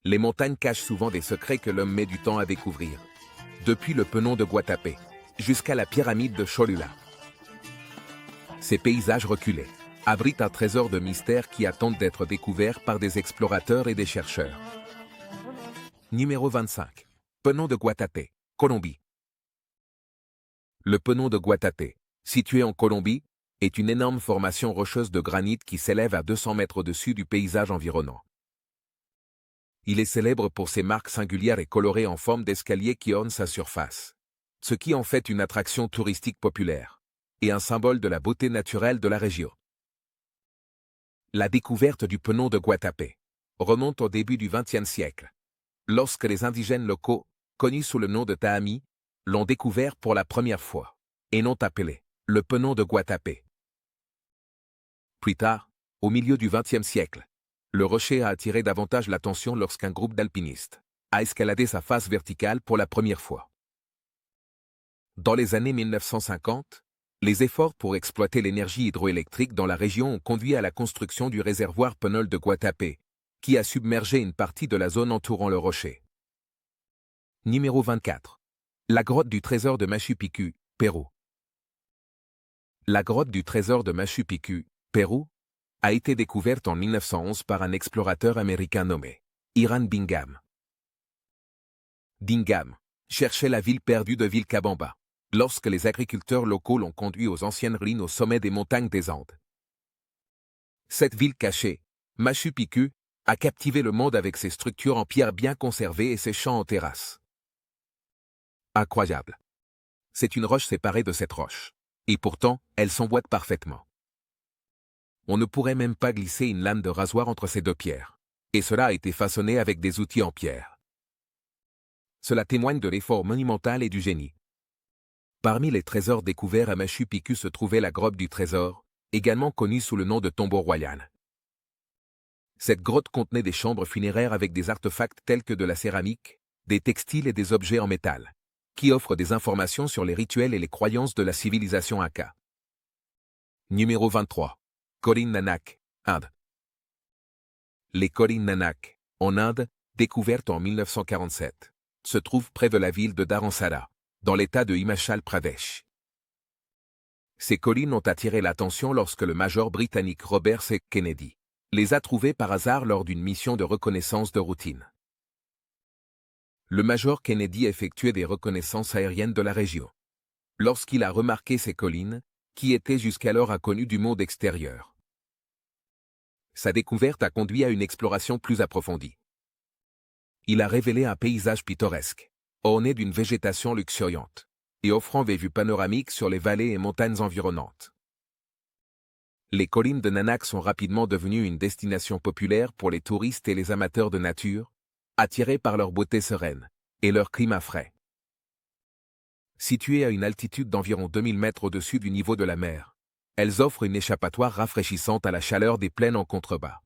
Les montagnes cachent souvent des secrets que l'homme met du temps à découvrir. Depuis le Penon de Guatapé jusqu'à la pyramide de Cholula. Ces paysages reculés abritent un trésor de mystère qui attendent d'être découvert par des explorateurs et des chercheurs. Numéro 25. Penon de Guatapé, Colombie. Le Penon de Guatapé, situé en Colombie, est une énorme formation rocheuse de granit qui s'élève à 200 mètres au-dessus du paysage environnant. Il est célèbre pour ses marques singulières et colorées en forme d'escalier qui ornent sa surface, ce qui en fait une attraction touristique populaire et un symbole de la beauté naturelle de la région. La découverte du Penon de Guatapé remonte au début du XXe siècle, lorsque les indigènes locaux, connus sous le nom de Tahami, l'ont découvert pour la première fois, et l'ont appelé le Penon de Guatapé. Plus tard, au milieu du XXe siècle, le rocher a attiré davantage l'attention lorsqu'un groupe d'alpinistes a escaladé sa face verticale pour la première fois. Dans les années 1950, les efforts pour exploiter l'énergie hydroélectrique dans la région ont conduit à la construction du réservoir Penon de Guatapé, qui a submergé une partie de la zone entourant le rocher. Numéro 24. La grotte du trésor de Machu Picchu, Pérou. La grotte du trésor de Machu Picchu, Pérou, a été découverte en 1911 par un explorateur américain nommé Hiram Bingham. Bingham cherchait la ville perdue de Vilcabamba, lorsque les agriculteurs locaux l'ont conduit aux anciennes ruines au sommet des montagnes des Andes. Cette ville cachée, Machu Picchu, a captivé le monde avec ses structures en pierre bien conservées et ses champs en terrasse. Incroyable. C'est une roche séparée de cette roche. Et pourtant, elle s'emboîte parfaitement. On ne pourrait même pas glisser une lame de rasoir entre ces deux pierres. Et cela a été façonné avec des outils en pierre. Cela témoigne de l'effort monumental et du génie. Parmi les trésors découverts à Machu Picchu se trouvait la grotte du trésor, également connue sous le nom de tombeau royal. Cette grotte contenait des chambres funéraires avec des artefacts tels que de la céramique, des textiles et des objets en métal, qui offrent des informations sur les rituels et les croyances de la civilisation Inca. Numéro 23. Collines Nanak, Inde. Les collines Nanak, en Inde, découvertes en 1947, se trouvent près de la ville de Dharamsala, dans l'état de Himachal Pradesh. Ces collines ont attiré l'attention lorsque le major britannique Robert C. Kennedy les a trouvées par hasard lors d'une mission de reconnaissance de routine. Le major Kennedy effectuait des reconnaissances aériennes de la région, lorsqu'il a remarqué ces collines, qui étaient jusqu'alors inconnues du monde extérieur. Sa découverte a conduit à une exploration plus approfondie. Il a révélé un paysage pittoresque, orné d'une végétation luxuriante, et offrant des vues panoramiques sur les vallées et montagnes environnantes. Les collines de Nanak sont rapidement devenues une destination populaire pour les touristes et les amateurs de nature, attirés par leur beauté sereine et leur climat frais. Situées à une altitude d'environ 2000 mètres au-dessus du niveau de la mer, elles offrent une échappatoire rafraîchissante à la chaleur des plaines en contrebas.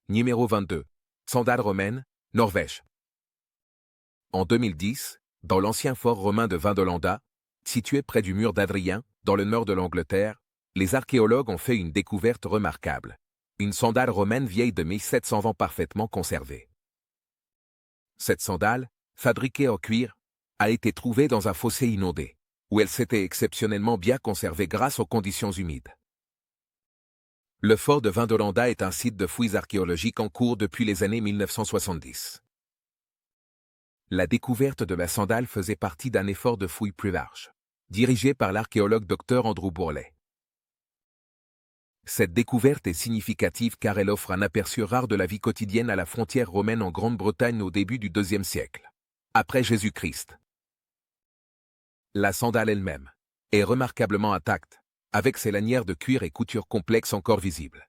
Numéro 22. Sandales romaines, Norvège. En 2010, dans l'ancien fort romain de Vindolanda, situé près du mur d'Adrien, dans le nord de l'Angleterre, les archéologues ont fait une découverte remarquable. Une sandale romaine vieille de 1720 parfaitement conservée. Cette sandale, fabriquée en cuir, a été trouvée dans un fossé inondé, où elle s'était exceptionnellement bien conservée grâce aux conditions humides. Le fort de Vindolanda est un site de fouilles archéologiques en cours depuis les années 1970. La découverte de la sandale faisait partie d'un effort de fouilles plus large, dirigé par l'archéologue Dr Andrew Bourlet. Cette découverte est significative car elle offre un aperçu rare de la vie quotidienne à la frontière romaine en Grande-Bretagne au début du IIe siècle, après Jésus-Christ. La sandale elle-même est remarquablement intacte, avec ses lanières de cuir et coutures complexes encore visibles.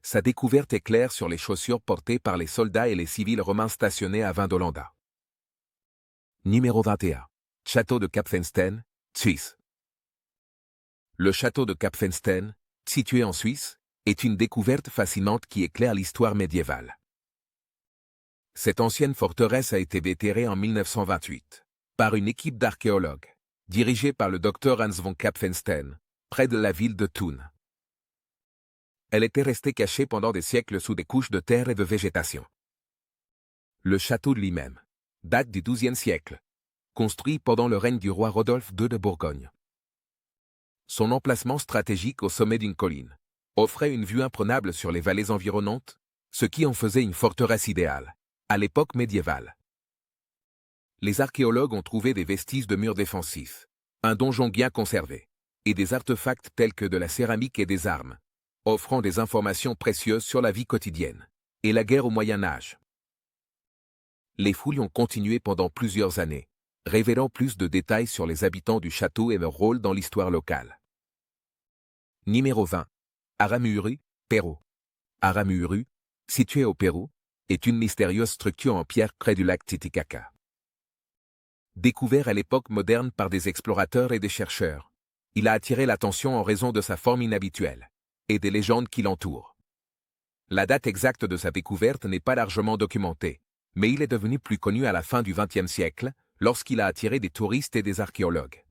Sa découverte est claire sur les chaussures portées par les soldats et les civils romains stationnés à Vindolanda. Numéro 21. Château de Kapfensten, Suisse. Le château de Kapfensten, situé en Suisse, est une découverte fascinante qui éclaire l'histoire médiévale. Cette ancienne forteresse a été déterrée en 1928 par une équipe d'archéologues, dirigée par le docteur Hans von Kapfensten, près de la ville de Thun. Elle était restée cachée pendant des siècles sous des couches de terre et de végétation. Le château lui-même date du XIIe siècle, construit pendant le règne du roi Rodolphe II de Bourgogne. Son emplacement stratégique au sommet d'une colline offrait une vue imprenable sur les vallées environnantes, ce qui en faisait une forteresse idéale, à l'époque médiévale. Les archéologues ont trouvé des vestiges de murs défensifs, un donjon bien conservé, et des artefacts tels que de la céramique et des armes, offrant des informations précieuses sur la vie quotidienne et la guerre au Moyen Âge. Les fouilles ont continué pendant plusieurs années, révélant plus de détails sur les habitants du château et leur rôle dans l'histoire locale. Numéro 20. Aramuuru, Pérou. Aramuuru, situé au Pérou, est une mystérieuse structure en pierre près du lac Titicaca. Découvert à l'époque moderne par des explorateurs et des chercheurs, il a attiré l'attention en raison de sa forme inhabituelle et des légendes qui l'entourent. La date exacte de sa découverte n'est pas largement documentée, mais il est devenu plus connu à la fin du XXe siècle, lorsqu'il a attiré des touristes et des archéologues.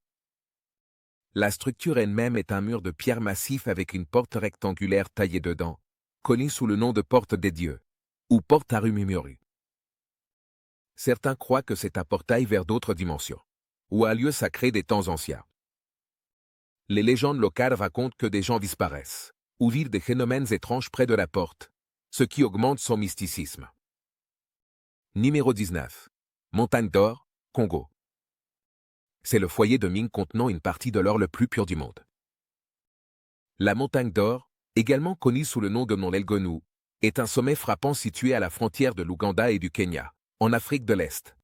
La structure elle-même est un mur de pierre massif avec une porte rectangulaire taillée dedans, connue sous le nom de porte des dieux, ou porte Arumumuru. Certains croient que c'est un portail vers d'autres dimensions, ou un lieu sacré des temps anciens. Les légendes locales racontent que des gens disparaissent, ou vivent des phénomènes étranges près de la porte, ce qui augmente son mysticisme. Numéro 19. Montagne d'or, Congo. C'est le foyer de mines contenant une partie de l'or le plus pur du monde. La montagne d'or, également connue sous le nom de mont Elgonu, est un sommet frappant situé à la frontière de l'Ouganda et du Kenya, en Afrique de l'Est.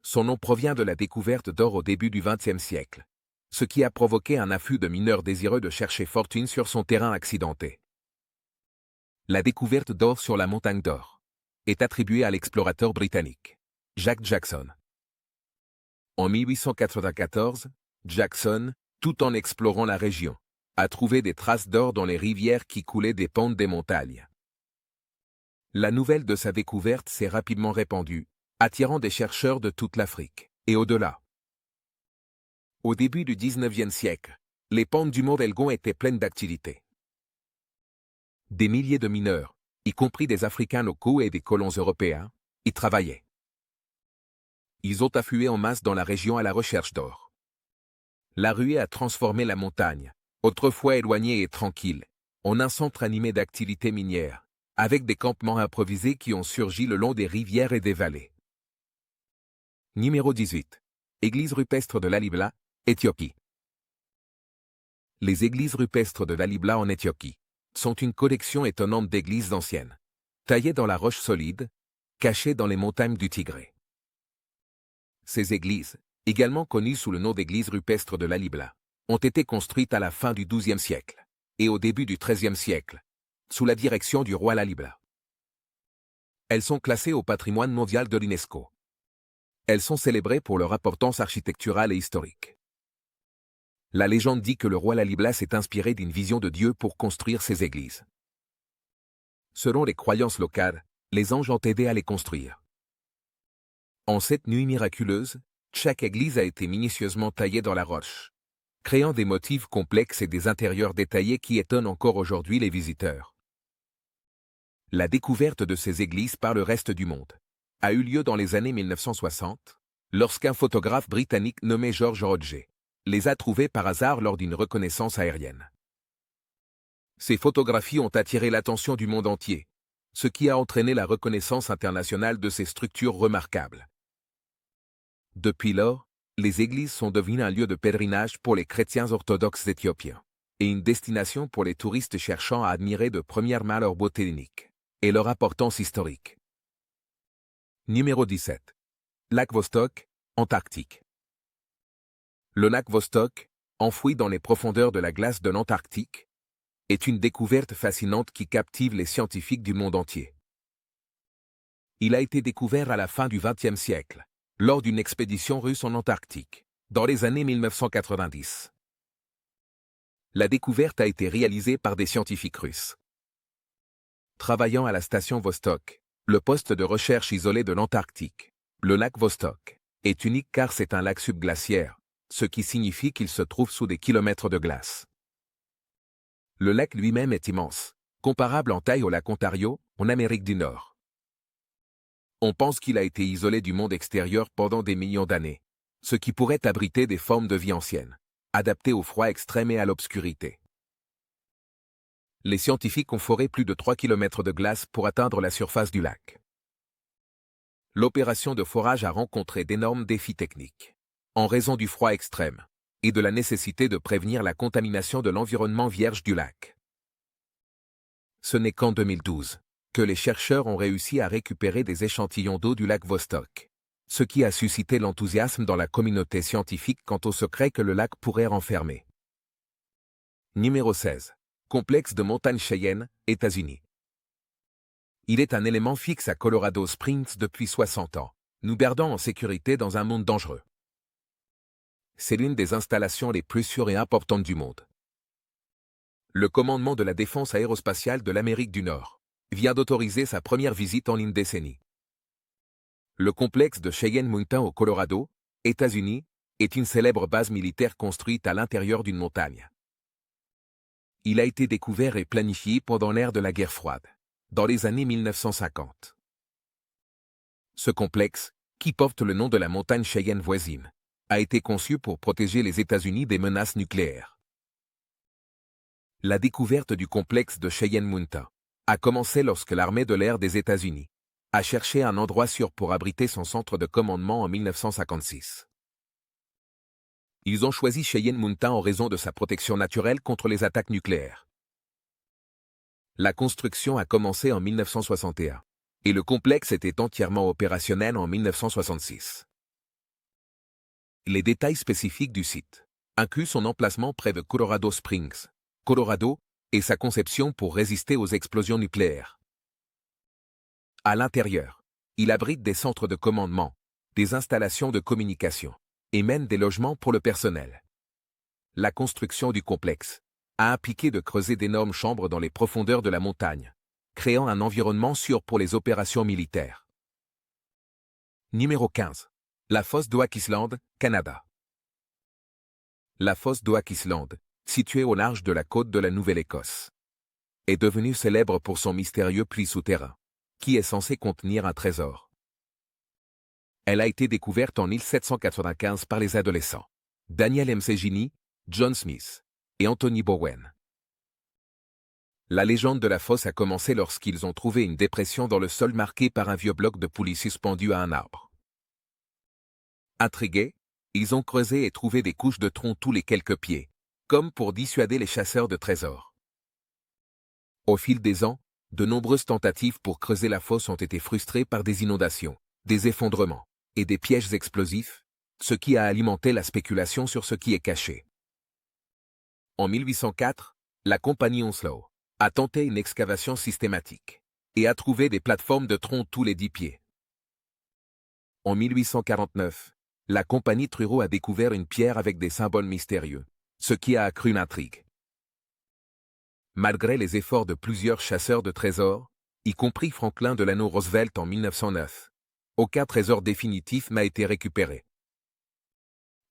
Son nom provient de la découverte d'or au début du XXe siècle, ce qui a provoqué un afflux de mineurs désireux de chercher fortune sur son terrain accidenté. La découverte d'or sur la montagne d'or est attribuée à l'explorateur britannique Jack Jackson. En 1894, Jackson, tout en explorant la région, a trouvé des traces d'or dans les rivières qui coulaient des pentes des montagnes. La nouvelle de sa découverte s'est rapidement répandue, attirant des chercheurs de toute l'Afrique et au-delà. Au début du XIXe siècle, les pentes du mont Elgon étaient pleines d'activité. Des milliers de mineurs, y compris des Africains locaux et des colons européens, y travaillaient. Ils ont afflué en masse dans la région à la recherche d'or. La ruée a transformé la montagne, autrefois éloignée et tranquille, en un centre animé d'activités minières, avec des campements improvisés qui ont surgi le long des rivières et des vallées. Numéro 18. Église rupestre de Lalibela, Éthiopie. Les églises rupestres de Lalibela en Éthiopie sont une collection étonnante d'églises anciennes, taillées dans la roche solide, cachées dans les montagnes du Tigré. Ces églises, également connues sous le nom d'églises rupestres de Lalibela, ont été construites à la fin du XIIe siècle et au début du XIIIe siècle, sous la direction du roi Lalibela. Elles sont classées au patrimoine mondial de l'UNESCO. Elles sont célébrées pour leur importance architecturale et historique. La légende dit que le roi Lalibela s'est inspiré d'une vision de Dieu pour construire ces églises. Selon les croyances locales, les anges ont aidé à les construire. En cette nuit miraculeuse, chaque église a été minutieusement taillée dans la roche, créant des motifs complexes et des intérieurs détaillés qui étonnent encore aujourd'hui les visiteurs. La découverte de ces églises par le reste du monde a eu lieu dans les années 1960, lorsqu'un photographe britannique nommé George Rodger les a trouvées par hasard lors d'une reconnaissance aérienne. Ces photographies ont attiré l'attention du monde entier, ce qui a entraîné la reconnaissance internationale de ces structures remarquables. Depuis lors, les églises sont devenues un lieu de pèlerinage pour les chrétiens orthodoxes éthiopiens et une destination pour les touristes cherchant à admirer de première main leur beauté unique et leur importance historique. Numéro 17. Lac Vostok, Antarctique. Le lac Vostok, enfoui dans les profondeurs de la glace de l'Antarctique, est une découverte fascinante qui captive les scientifiques du monde entier. Il a été découvert à la fin du XXe siècle, lors d'une expédition russe en Antarctique, dans les années 1990. La découverte a été réalisée par des scientifiques russes. Travaillant à la station Vostok, le poste de recherche isolé de l'Antarctique, le lac Vostok est unique car c'est un lac subglaciaire, ce qui signifie qu'il se trouve sous des kilomètres de glace. Le lac lui-même est immense, comparable en taille au lac Ontario, en Amérique du Nord. On pense qu'il a été isolé du monde extérieur pendant des millions d'années, ce qui pourrait abriter des formes de vie anciennes, adaptées au froid extrême et à l'obscurité. Les scientifiques ont foré plus de 3 km de glace pour atteindre la surface du lac. L'opération de forage a rencontré d'énormes défis techniques, en raison du froid extrême et de la nécessité de prévenir la contamination de l'environnement vierge du lac. Ce n'est qu'en 2012 que les chercheurs ont réussi à récupérer des échantillons d'eau du lac Vostok, ce qui a suscité l'enthousiasme dans la communauté scientifique quant au secret que le lac pourrait renfermer. Numéro 16. Complexe de montagnes Cheyenne, États-Unis. Il est un élément fixe à Colorado Springs depuis 60 ans, nous perdant en sécurité dans un monde dangereux. C'est l'une des installations les plus sûres et importantes du monde. Le commandement de la défense aérospatiale de l'Amérique du Nord vient d'autoriser sa première visite en une décennie. Le complexe de Cheyenne Mountain au Colorado, États-Unis, est une célèbre base militaire construite à l'intérieur d'une montagne. Il a été découvert et planifié pendant l'ère de la guerre froide, dans les années 1950. Ce complexe, qui porte le nom de la montagne Cheyenne voisine, a été conçu pour protéger les États-Unis des menaces nucléaires. La découverte du complexe de Cheyenne Mountain a commencé lorsque l'armée de l'air des États-Unis a cherché un endroit sûr pour abriter son centre de commandement en 1956. Ils ont choisi Cheyenne Mountain en raison de sa protection naturelle contre les attaques nucléaires. La construction a commencé en 1961 et le complexe était entièrement opérationnel en 1966. Les détails spécifiques du site incluent son emplacement près de Colorado Springs, Colorado, et sa conception pour résister aux explosions nucléaires. À l'intérieur, il abrite des centres de commandement, des installations de communication et même des logements pour le personnel. La construction du complexe a impliqué de creuser d'énormes chambres dans les profondeurs de la montagne, créant un environnement sûr pour les opérations militaires. Numéro 15. La fosse d'Oak Island, Canada. La fosse d'Oak Island, située au large de la côte de la Nouvelle-Écosse, est devenue célèbre pour son mystérieux puits souterrain, qui est censé contenir un trésor. Elle a été découverte en 1795 par les adolescents Daniel M. Segini, John Smith et Anthony Bowen. La légende de la fosse a commencé lorsqu'ils ont trouvé une dépression dans le sol marquée par un vieux bloc de poulie suspendu à un arbre. Intrigués, ils ont creusé et trouvé des couches de troncs tous les quelques pieds, comme pour dissuader les chasseurs de trésors. Au fil des ans, de nombreuses tentatives pour creuser la fosse ont été frustrées par des inondations, des effondrements et des pièges explosifs, ce qui a alimenté la spéculation sur ce qui est caché. En 1804, la compagnie Onslow a tenté une excavation systématique et a trouvé des plateformes de troncs tous les 10 pieds. En 1849, la compagnie Truro a découvert une pierre avec des symboles mystérieux, ce qui a accru l'intrigue. Malgré les efforts de plusieurs chasseurs de trésors, y compris Franklin Delano Roosevelt en 1909, aucun trésor définitif n'a été récupéré.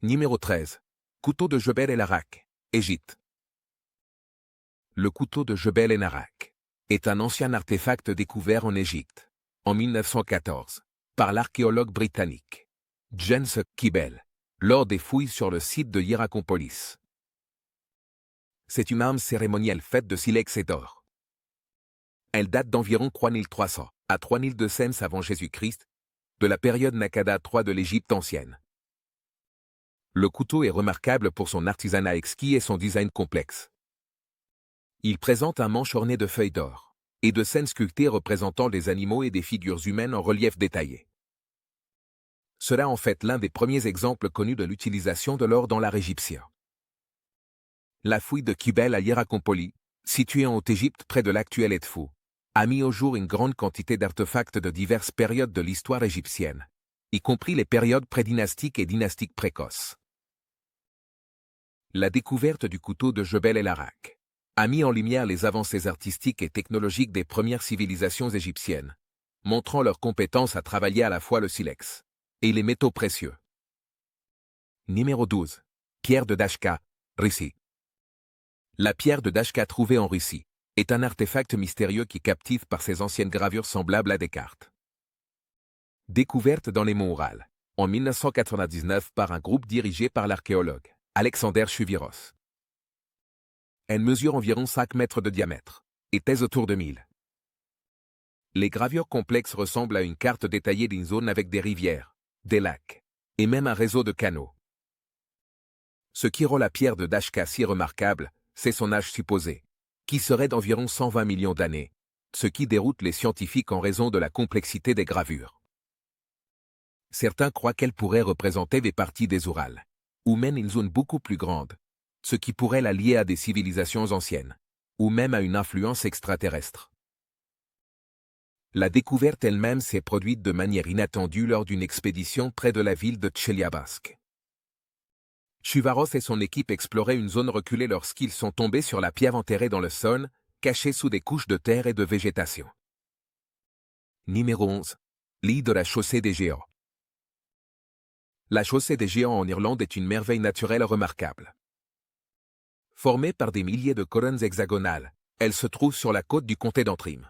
Numéro 13. Couteau de Jebel El Arak, Égypte. Le couteau de Jebel El Arak est un ancien artefact découvert en Égypte, en 1914, par l'archéologue britannique James Kibble, lors des fouilles sur le site de Hierakonpolis. C'est une arme cérémonielle faite de silex et d'or. Elle date d'environ 3300 à 3200 avant Jésus-Christ, de la période Nakada III de l'Égypte ancienne. Le couteau est remarquable pour son artisanat exquis et son design complexe. Il présente un manche orné de feuilles d'or et de scènes sculptées représentant des animaux et des figures humaines en relief détaillé. Cela en fait l'un des premiers exemples connus de l'utilisation de l'or dans l'art égyptien. La fouille de Kibble à Hierakonpolis, située en Haute-Égypte près de l'actuel Edfou, a mis au jour une grande quantité d'artefacts de diverses périodes de l'histoire égyptienne, y compris les périodes prédynastiques et dynastiques précoces. La découverte du couteau de Jebel El Arak a mis en lumière les avancées artistiques et technologiques des premières civilisations égyptiennes, montrant leur compétence à travailler à la fois le silex et les métaux précieux. Numéro 12. Pierre de Dashka, Russie. La pierre de Dashka trouvée en Russie est un artefact mystérieux qui captive par ses anciennes gravures semblables à des cartes. Découverte dans les monts Oural, en 1999 par un groupe dirigé par l'archéologue Alexander Chuviros. Elle mesure environ 5 mètres de diamètre et pèse autour de 1000. Les gravures complexes ressemblent à une carte détaillée d'une zone avec des rivières, des lacs et même un réseau de canaux. Ce qui rend la pierre de Dashka si remarquable, c'est son âge supposé, qui serait d'environ 120 millions d'années, ce qui déroute les scientifiques en raison de la complexité des gravures. Certains croient qu'elle pourrait représenter des parties des Oural, ou même une zone beaucoup plus grande, ce qui pourrait la lier à des civilisations anciennes, ou même à une influence extraterrestre. La découverte elle-même s'est produite de manière inattendue lors d'une expédition près de la ville de Tcheliabinsk. Chuvaros et son équipe exploraient une zone reculée lorsqu'ils sont tombés sur la pierre enterrée dans le sol, cachée sous des couches de terre et de végétation. Numéro 11. L'île de la chaussée des géants. La chaussée des géants en Irlande est une merveille naturelle remarquable. Formée par des milliers de colonnes hexagonales, elle se trouve sur la côte du comté d'Antrim.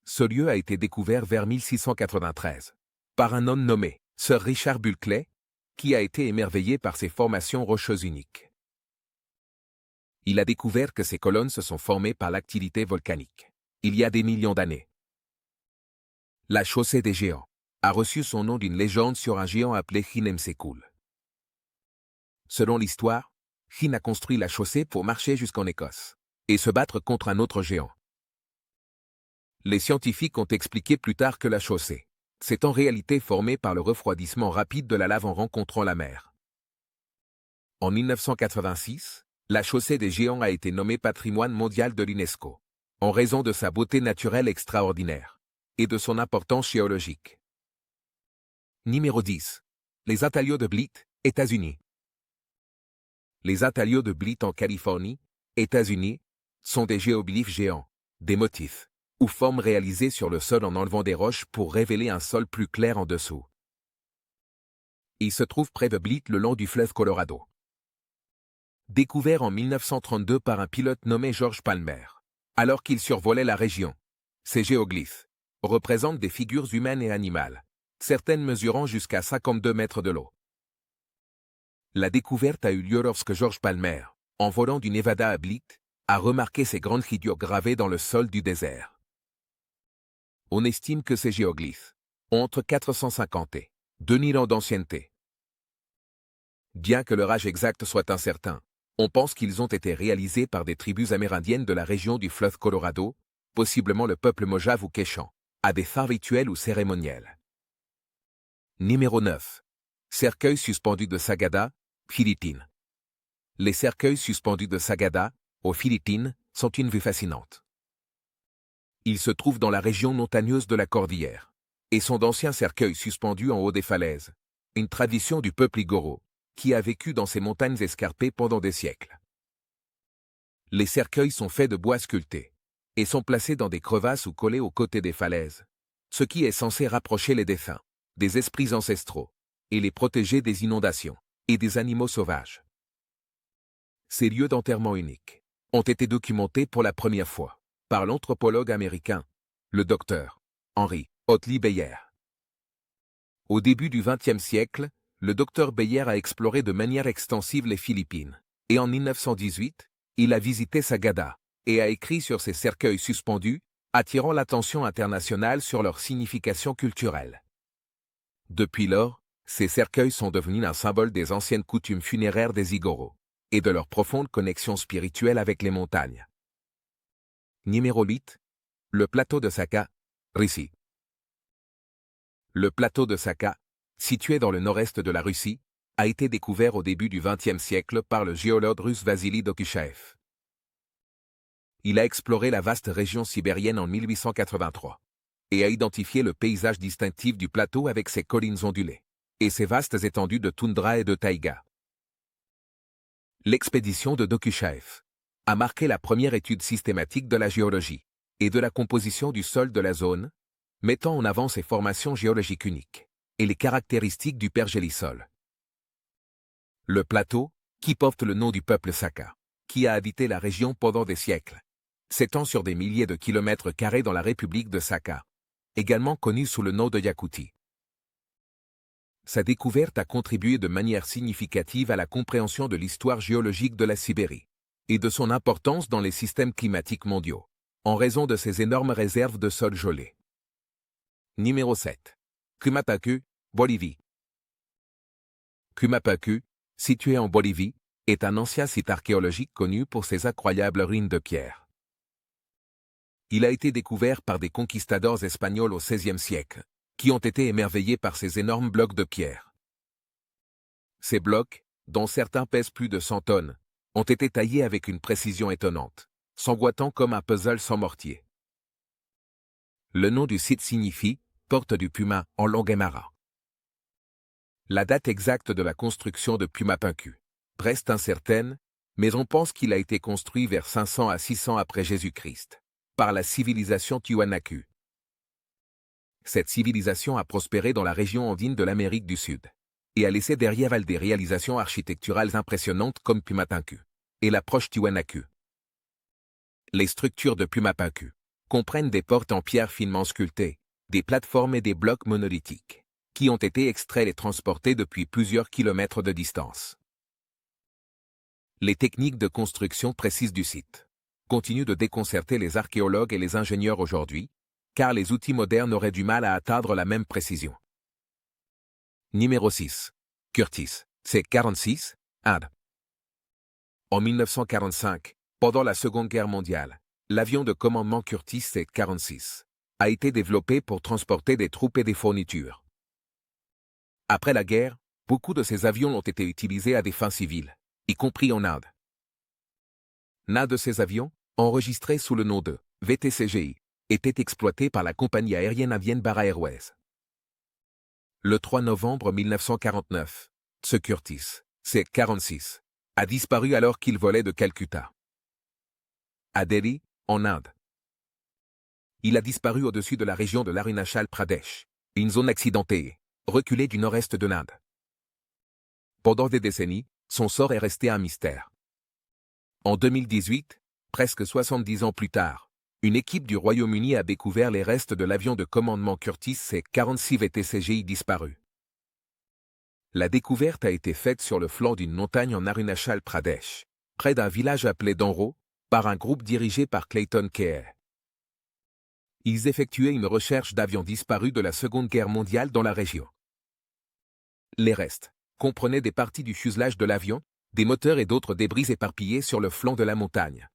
Ce lieu a été découvert vers 1693 par un homme nommé Sir Richard Bulkley, qui a été émerveillé par ces formations rocheuses uniques. Il a découvert que ces colonnes se sont formées par l'activité volcanique, il y a des millions d'années. La chaussée des géants a reçu son nom d'une légende sur un géant appelé Hinemsekul. Selon l'histoire, Hin a construit la chaussée pour marcher jusqu'en Écosse et se battre contre un autre géant. Les scientifiques ont expliqué plus tard que la chaussée c'est en réalité formée par le refroidissement rapide de la lave en rencontrant la mer. En 1986, la chaussée des géants a été nommée patrimoine mondial de l'UNESCO, en raison de sa beauté naturelle extraordinaire et de son importance géologique. Numéro 10. Les Atalios de Blythe, États-Unis. Les Atalios de Blythe en Californie, États-Unis, sont des géoglyphes géants, des motifs ou formes réalisées sur le sol en enlevant des roches pour révéler un sol plus clair en dessous. Il se trouve près de Blythe le long du fleuve Colorado. Découvert en 1932 par un pilote nommé George Palmer, alors qu'il survolait la région, ces géoglyphes représentent des figures humaines et animales, certaines mesurant jusqu'à 52 mètres de long. La découverte a eu lieu lorsque George Palmer, en volant du Nevada à Blythe, a remarqué ces grandes figures gravées dans le sol du désert. On estime que ces géoglyphes ont entre 450 et 2000 ans d'ancienneté. Bien que leur âge exact soit incertain, on pense qu'ils ont été réalisés par des tribus amérindiennes de la région du fleuve Colorado, possiblement le peuple Mojave ou Quechan, à des fins rituelles ou cérémonielles. Numéro 9. Cercueil suspendu de Sagada, Philippines. Les cercueils suspendus de Sagada, aux Philippines, sont une vue fascinante. Ils se trouvent dans la région montagneuse de la Cordillère et sont d'anciens cercueils suspendus en haut des falaises, une tradition du peuple Igorot, qui a vécu dans ces montagnes escarpées pendant des siècles. Les cercueils sont faits de bois sculpté et sont placés dans des crevasses ou collés aux côtés des falaises, ce qui est censé rapprocher les défunts des esprits ancestraux et les protéger des inondations et des animaux sauvages. Ces lieux d'enterrement uniques ont été documentés pour la première fois par l'anthropologue américain, le docteur Henry Otley Beyer. Au début du XXe siècle, le docteur Beyer a exploré de manière extensive les Philippines, et en 1918, il a visité Sagada et a écrit sur ces cercueils suspendus, attirant l'attention internationale sur leur signification culturelle. Depuis lors, ces cercueils sont devenus un symbole des anciennes coutumes funéraires des Igorot et de leur profonde connexion spirituelle avec les montagnes. Numéro 8. Le plateau de Sakha, Russie. Le plateau de Sakha, situé dans le nord-est de la Russie, a été découvert au début du XXe siècle par le géologue russe Vassili Dokuchaev. Il a exploré la vaste région sibérienne en 1883 et a identifié le paysage distinctif du plateau avec ses collines ondulées et ses vastes étendues de toundra et de taïga. L'expédition de Dokuchaev a marqué la première étude systématique de la géologie et de la composition du sol de la zone, mettant en avant ses formations géologiques uniques et les caractéristiques du pergélisol. Le plateau, qui porte le nom du peuple Sakha, qui a habité la région pendant des siècles, s'étend sur des milliers de kilomètres carrés dans la République de Sakha, également connue sous le nom de Yakoutie. Sa découverte a contribué de manière significative à la compréhension de l'histoire géologique de la Sibérie et de son importance dans les systèmes climatiques mondiaux, en raison de ses énormes réserves de sol gelé. Numéro 7. Cumapacu, Bolivie. Cumapacu, situé en Bolivie, est un ancien site archéologique connu pour ses incroyables ruines de pierre. Il a été découvert par des conquistadors espagnols au XVIe siècle, qui ont été émerveillés par ces énormes blocs de pierre. Ces blocs, dont certains pèsent plus de 100 tonnes, ont été taillés avec une précision étonnante, s'emboîtant comme un puzzle sans mortier. Le nom du site signifie « porte du Puma » en langue aymara. La date exacte de la construction de Pumapunku reste incertaine, mais on pense qu'il a été construit vers 500 à 600 après Jésus-Christ, par la civilisation Tiwanaku. Cette civilisation a prospéré dans la région andine de l'Amérique du Sud et a laissé derrière elle des réalisations architecturales impressionnantes comme Pumapunku et l'approche Tiwanaku. Les structures de Pumapunku comprennent des portes en pierre finement sculptées, des plateformes et des blocs monolithiques, qui ont été extraits et transportés depuis plusieurs kilomètres de distance. Les techniques de construction précises du site continuent de déconcerter les archéologues et les ingénieurs aujourd'hui, car les outils modernes auraient du mal à atteindre la même précision. Numéro 6. Curtiss, C-46, Inde. En 1945, pendant la Seconde Guerre mondiale, l'avion de commandement Curtiss C-46 a été développé pour transporter des troupes et des fournitures. Après la guerre, beaucoup de ces avions ont été utilisés à des fins civiles, y compris en Inde. L'un de ces avions, enregistré sous le nom de VTCGI, était exploité par la compagnie aérienne indienne Bara Airways. Le 3 novembre 1949, ce Curtiss, C-46, a disparu alors qu'il volait de Calcutta à Delhi, en Inde. Il a disparu au-dessus de la région de l'Arunachal Pradesh, une zone accidentée, reculée du nord-est de l'Inde. Pendant des décennies, son sort est resté un mystère. En 2018, presque 70 ans plus tard, une équipe du Royaume-Uni a découvert les restes de l'avion de commandement Curtiss C-46 VTCGI disparu. La découverte a été faite sur le flanc d'une montagne en Arunachal Pradesh, près d'un village appelé Danro, par un groupe dirigé par Clayton Keay. Ils effectuaient une recherche d'avions disparus de la Seconde Guerre mondiale dans la région. Les restes comprenaient des parties du fuselage de l'avion, des moteurs et d'autres débris éparpillés sur le flanc de la montagne.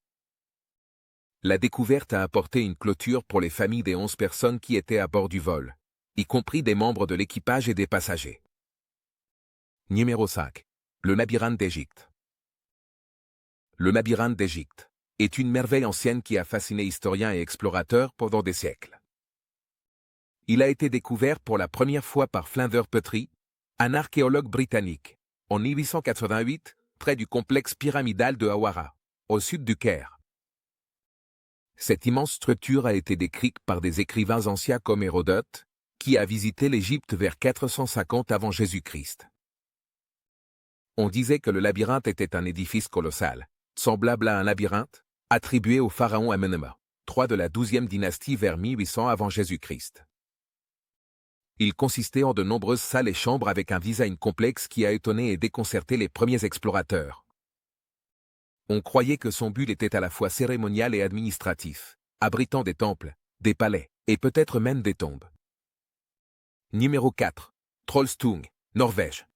La découverte a apporté une clôture pour les familles des 11 personnes qui étaient à bord du vol, y compris des membres de l'équipage et des passagers. Numéro 5. Le labyrinthe d'Égypte. Le labyrinthe d'Égypte est une merveille ancienne qui a fasciné historiens et explorateurs pendant des siècles. Il a été découvert pour la première fois par Flinders Petrie, un archéologue britannique, en 1888, près du complexe pyramidal de Hawara, au sud du Caire. Cette immense structure a été décrite par des écrivains anciens comme Hérodote, qui a visité l'Égypte vers 450 avant Jésus-Christ. On disait que le labyrinthe était un édifice colossal, semblable à un labyrinthe, attribué au pharaon Amenemhat III de la 12e dynastie vers 1800 avant Jésus-Christ. Il consistait en de nombreuses salles et chambres avec un design complexe qui a étonné et déconcerté les premiers explorateurs. On croyait que son but était à la fois cérémonial et administratif, abritant des temples, des palais, et peut-être même des tombes. Numéro 4. Trollstung, Norvège.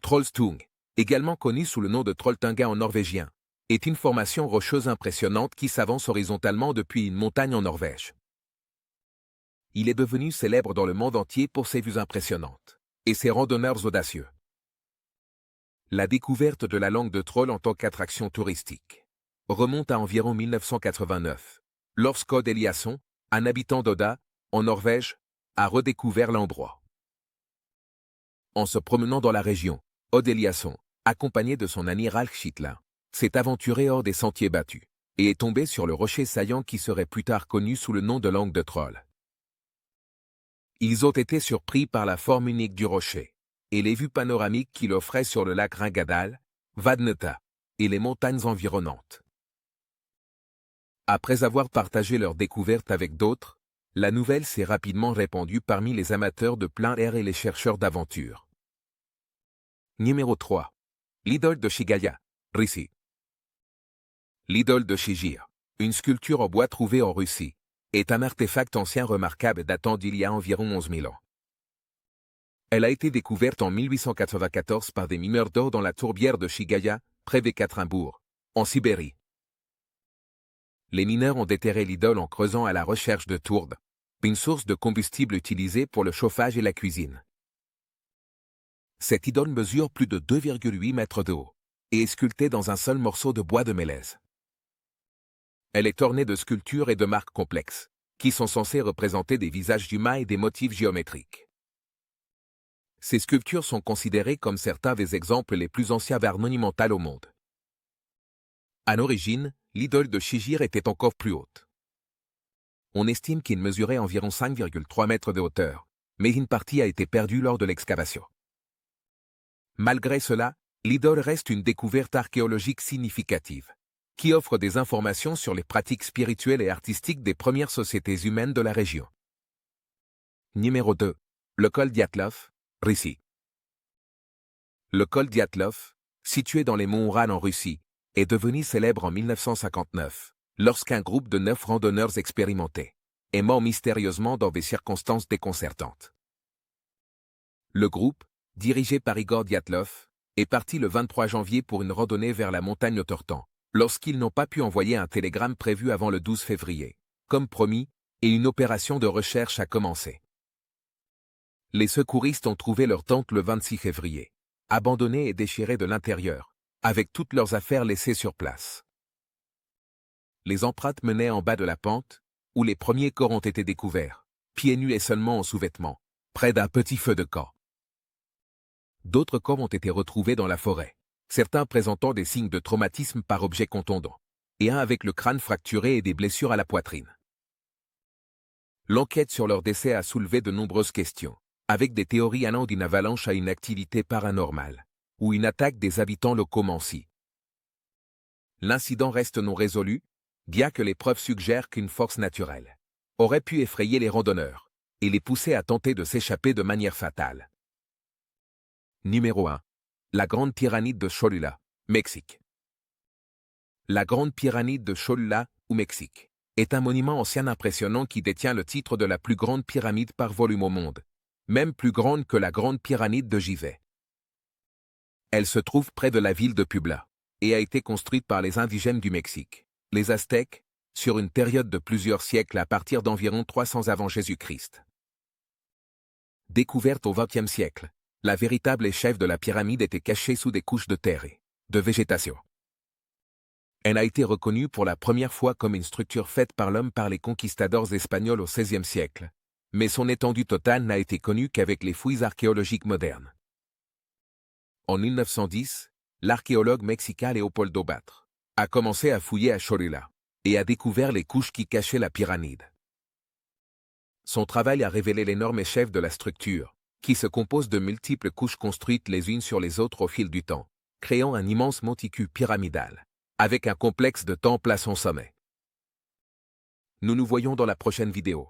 Trollstung, également connu sous le nom de Trolltunga en norvégien, est une formation rocheuse impressionnante qui s'avance horizontalement depuis une montagne en Norvège. Il est devenu célèbre dans le monde entier pour ses vues impressionnantes et ses randonneurs audacieux. La découverte de la langue de troll en tant qu'attraction touristique remonte à environ 1989, lorsqu'Odd Eliasson, un habitant d'Odda, en Norvège, a redécouvert l'endroit. En se promenant dans la région, Odd Eliasson, accompagné de son ami Ralph Chitlin, s'est aventuré hors des sentiers battus et est tombé sur le rocher saillant qui serait plus tard connu sous le nom de langue de troll. Ils ont été surpris par la forme unique du rocher et les vues panoramiques qu'il offrait sur le lac Ringadal, Vadneta, et les montagnes environnantes. Après avoir partagé leur découverte avec d'autres, la nouvelle s'est rapidement répandue parmi les amateurs de plein air et les chercheurs d'aventure. Numéro 3. L'idole de Shigaya, Russie. L'idole de Shigir, une sculpture en bois trouvée en Russie, est un artefact ancien remarquable datant d'il y a environ 11 000 ans. Elle a été découverte en 1894 par des mineurs d'or dans la tourbière de Shigaya, près d'Ekaterinbourg, en Sibérie. Les mineurs ont déterré l'idole en creusant à la recherche de tourbe, une source de combustible utilisée pour le chauffage et la cuisine. Cette idole mesure plus de 2,8 mètres de haut et est sculptée dans un seul morceau de bois de mélèze. Elle est ornée de sculptures et de marques complexes, qui sont censées représenter des visages humains et des motifs géométriques. Ces sculptures sont considérées comme certains des exemples les plus anciens d'art monumental au monde. À l'origine, l'idole de Shigir était encore plus haute. On estime qu'il mesurait environ 5,3 mètres de hauteur, mais une partie a été perdue lors de l'excavation. Malgré cela, l'idole reste une découverte archéologique significative, qui offre des informations sur les pratiques spirituelles et artistiques des premières sociétés humaines de la région. Numéro 2. Le col Dyatlov, Russie. Le col Dyatlov, situé dans les monts Oural en Russie, est devenu célèbre en 1959, lorsqu'un groupe de 9 randonneurs expérimentés est mort mystérieusement dans des circonstances déconcertantes. Le groupe, dirigé par Igor Dyatlov, est parti le 23 janvier pour une randonnée vers la montagne Tortan, lorsqu'ils n'ont pas pu envoyer un télégramme prévu avant le 12 février, comme promis, et une opération de recherche a commencé. Les secouristes ont trouvé leur tente le 26 février, abandonnée et déchirée de l'intérieur, avec toutes leurs affaires laissées sur place. Les empreintes menaient en bas de la pente, où les premiers corps ont été découverts, pieds nus et seulement en sous-vêtements, près d'un petit feu de camp. D'autres corps ont été retrouvés dans la forêt, certains présentant des signes de traumatisme par objet contondant, et un avec le crâne fracturé et des blessures à la poitrine. L'enquête sur leur décès a soulevé de nombreuses questions, avec des théories allant d'une avalanche à une activité paranormale, ou une attaque des habitants locaux mentis. L'incident reste non résolu, bien que les preuves suggèrent qu'une force naturelle aurait pu effrayer les randonneurs et les pousser à tenter de s'échapper de manière fatale. Numéro 1. La Grande Pyramide de Cholula, Mexique. La Grande Pyramide de Cholula, au Mexique, est un monument ancien impressionnant qui détient le titre de la plus grande pyramide par volume au monde, même plus grande que la Grande Pyramide de Gizeh. Elle se trouve près de la ville de Puebla et a été construite par les indigènes du Mexique, les Aztèques, sur une période de plusieurs siècles à partir d'environ 300 avant Jésus-Christ. Découverte au XXe siècle, la véritable chef de la pyramide était cachée sous des couches de terre et de végétation. Elle a été reconnue pour la première fois comme une structure faite par l'homme par les conquistadors espagnols au XVIe siècle, mais son étendue totale n'a été connue qu'avec les fouilles archéologiques modernes. En 1910, l'archéologue mexicain Leopoldo Batr a commencé à fouiller à Cholula et a découvert les couches qui cachaient la pyramide. Son travail a révélé l'énorme échelle de la structure, qui se compose de multiples couches construites les unes sur les autres au fil du temps, créant un immense monticule pyramidal, avec un complexe de temples à son sommet. Nous nous voyons dans la prochaine vidéo.